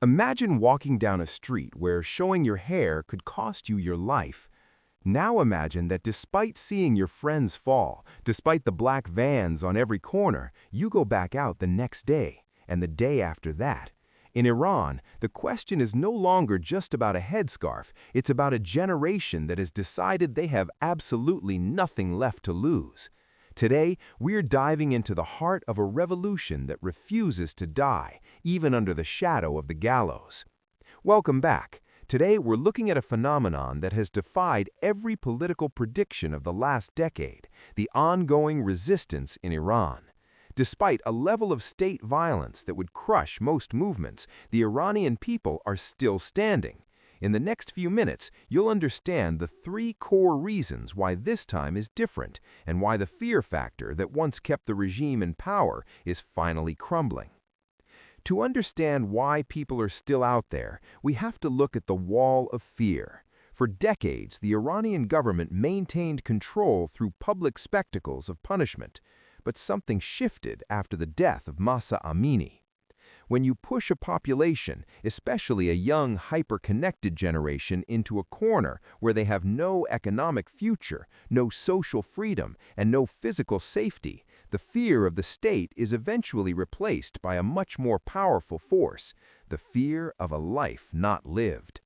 Imagine walking down a street where showing your hair could cost you your life. Now imagine that despite seeing your friends fall, despite the black vans on every corner, you go back out the next day, and the day after that. In Iran, the question is no longer just about a headscarf, it's about a generation that has decided they have absolutely nothing left to lose. Today, we're diving into the heart of a revolution that refuses to die, even under the shadow of the gallows. Welcome back. Today, we're looking at a phenomenon that has defied every political prediction of the last decade, the ongoing resistance in Iran. Despite a level of state violence that would crush most movements, the Iranian people are still standing. In the next few minutes, you'll understand the three core reasons why this time is different and why the fear factor that once kept the regime in power is finally crumbling. To understand why people are still out there, we have to look at the wall of fear. For decades, the Iranian government maintained control through public spectacles of punishment, but something shifted after the death of Mahsa Amini. When you push a population, especially a young, hyper-connected generation, into a corner where they have no economic future, no social freedom, and no physical safety, the fear of the state is eventually replaced by a much more powerful force, the fear of a life not lived.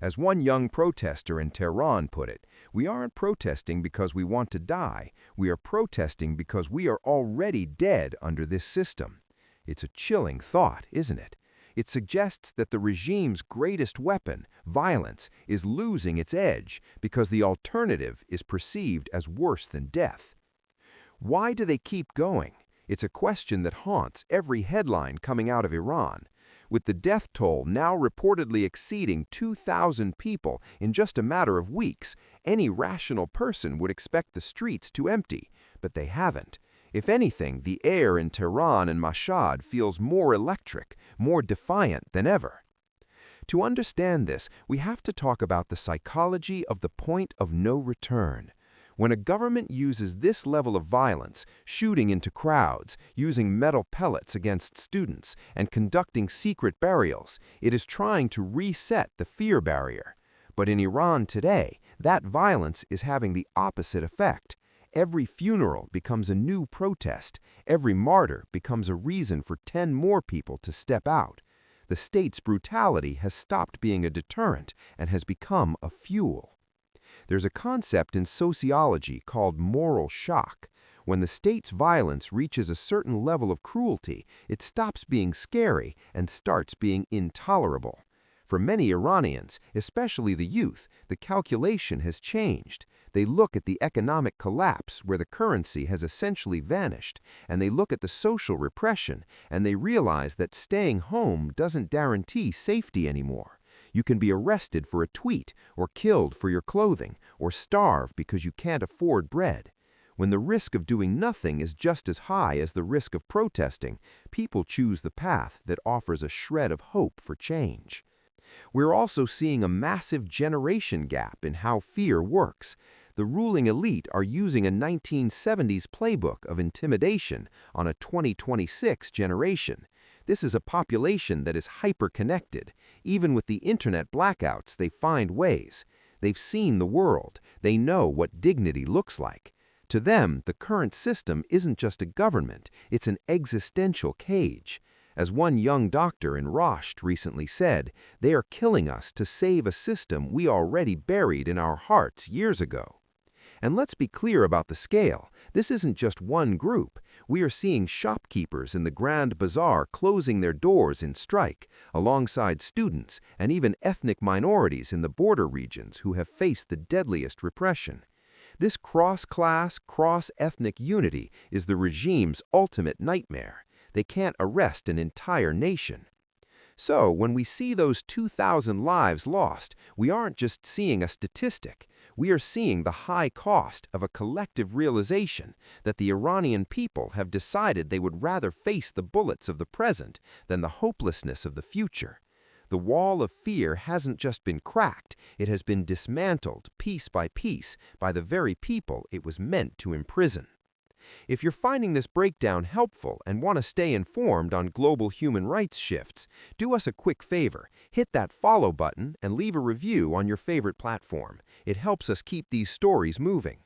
As one young protester in Tehran put it, we aren't protesting because we want to die, we are protesting because we are already dead under this system. It's a chilling thought, isn't it? It suggests that the regime's greatest weapon, violence, is losing its edge because the alternative is perceived as worse than death. Why do they keep going? It's a question that haunts every headline coming out of Iran. With the death toll now reportedly exceeding 2,000 people in just a matter of weeks, any rational person would expect the streets to empty, but they haven't. If anything, the air in Tehran and Mashhad feels more electric, more defiant than ever. To understand this, we have to talk about the psychology of the point of no return. When a government uses this level of violence, shooting into crowds, using metal pellets against students, and conducting secret burials, it is trying to reset the fear barrier. But in Iran today, that violence is having the opposite effect. Every funeral becomes a new protest. Every martyr becomes a reason for 10 more people to step out. The state's brutality has stopped being a deterrent and has become a fuel. There's a concept in sociology called moral shock. When the state's violence reaches a certain level of cruelty, it stops being scary and starts being intolerable. For many Iranians, especially the youth, the calculation has changed. They look at the economic collapse where the currency has essentially vanished, and they look at the social repression, and they realize that staying home doesn't guarantee safety anymore. You can be arrested for a tweet, or killed for your clothing, or starve because you can't afford bread. When the risk of doing nothing is just as high as the risk of protesting, people choose the path that offers a shred of hope for change. We're also seeing a massive generation gap in how fear works. The ruling elite are using a 1970s playbook of intimidation on a 2026 generation. This is a population that is hyper-connected. Even with the internet blackouts, they find ways. They've seen the world. They know what dignity looks like. To them, the current system isn't just a government, it's an existential cage. As one young doctor in Rasht recently said, they are killing us to save a system we already buried in our hearts years ago. And let's be clear about the scale. This isn't just one group. We are seeing shopkeepers in the Grand Bazaar closing their doors in strike, alongside students and even ethnic minorities in the border regions who have faced the deadliest repression. This cross-class, cross-ethnic unity is the regime's ultimate nightmare. They can't arrest an entire nation. So, when we see those 2,000 lives lost, we aren't just seeing a statistic. We are seeing the high cost of a collective realization that the Iranian people have decided they would rather face the bullets of the present than the hopelessness of the future. The wall of fear hasn't just been cracked, it has been dismantled piece by piece by the very people it was meant to imprison. If you're finding this breakdown helpful and want to stay informed on global human rights shifts, do us a quick favor. Hit that follow button and leave a review on your favorite platform. It helps us keep these stories moving.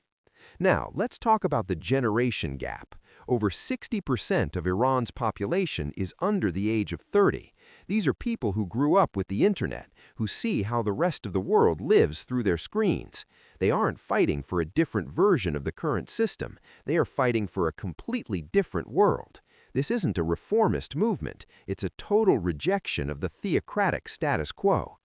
Now, let's talk about the generation gap. Over 60% of Iran's population is under the age of 30. These are people who grew up with the internet, who see how the rest of the world lives through their screens. They aren't fighting for a different version of the current system. They are fighting for a completely different world. This isn't a reformist movement. It's a total rejection of the theocratic status quo.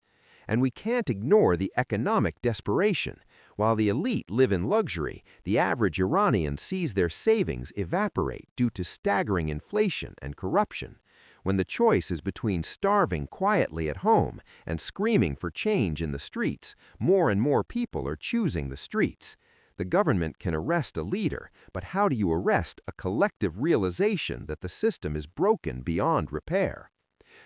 And we can't ignore the economic desperation. While the elite live in luxury, the average Iranian sees their savings evaporate due to staggering inflation and corruption. When the choice is between starving quietly at home and screaming for change in the streets, more and more people are choosing the streets. The government can arrest a leader, but how do you arrest a collective realization that the system is broken beyond repair?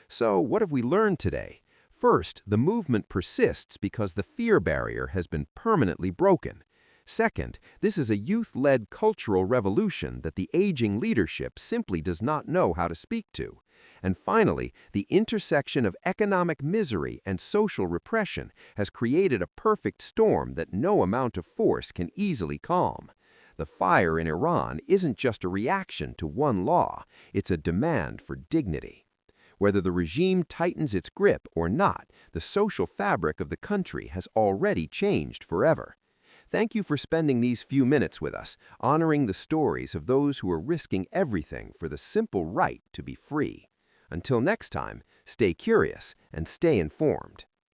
So, what have we learned today? First, the movement persists because the fear barrier has been permanently broken. Second, this is a youth-led cultural revolution that the aging leadership simply does not know how to speak to. And finally, the intersection of economic misery and social repression has created a perfect storm that no amount of force can easily calm. The fire in Iran isn't just a reaction to one law, it's a demand for dignity. Whether the regime tightens its grip or not, the social fabric of the country has already changed forever. Thank you for spending these few minutes with us, honoring the stories of those who are risking everything for the simple right to be free. Until next time, stay curious and stay informed.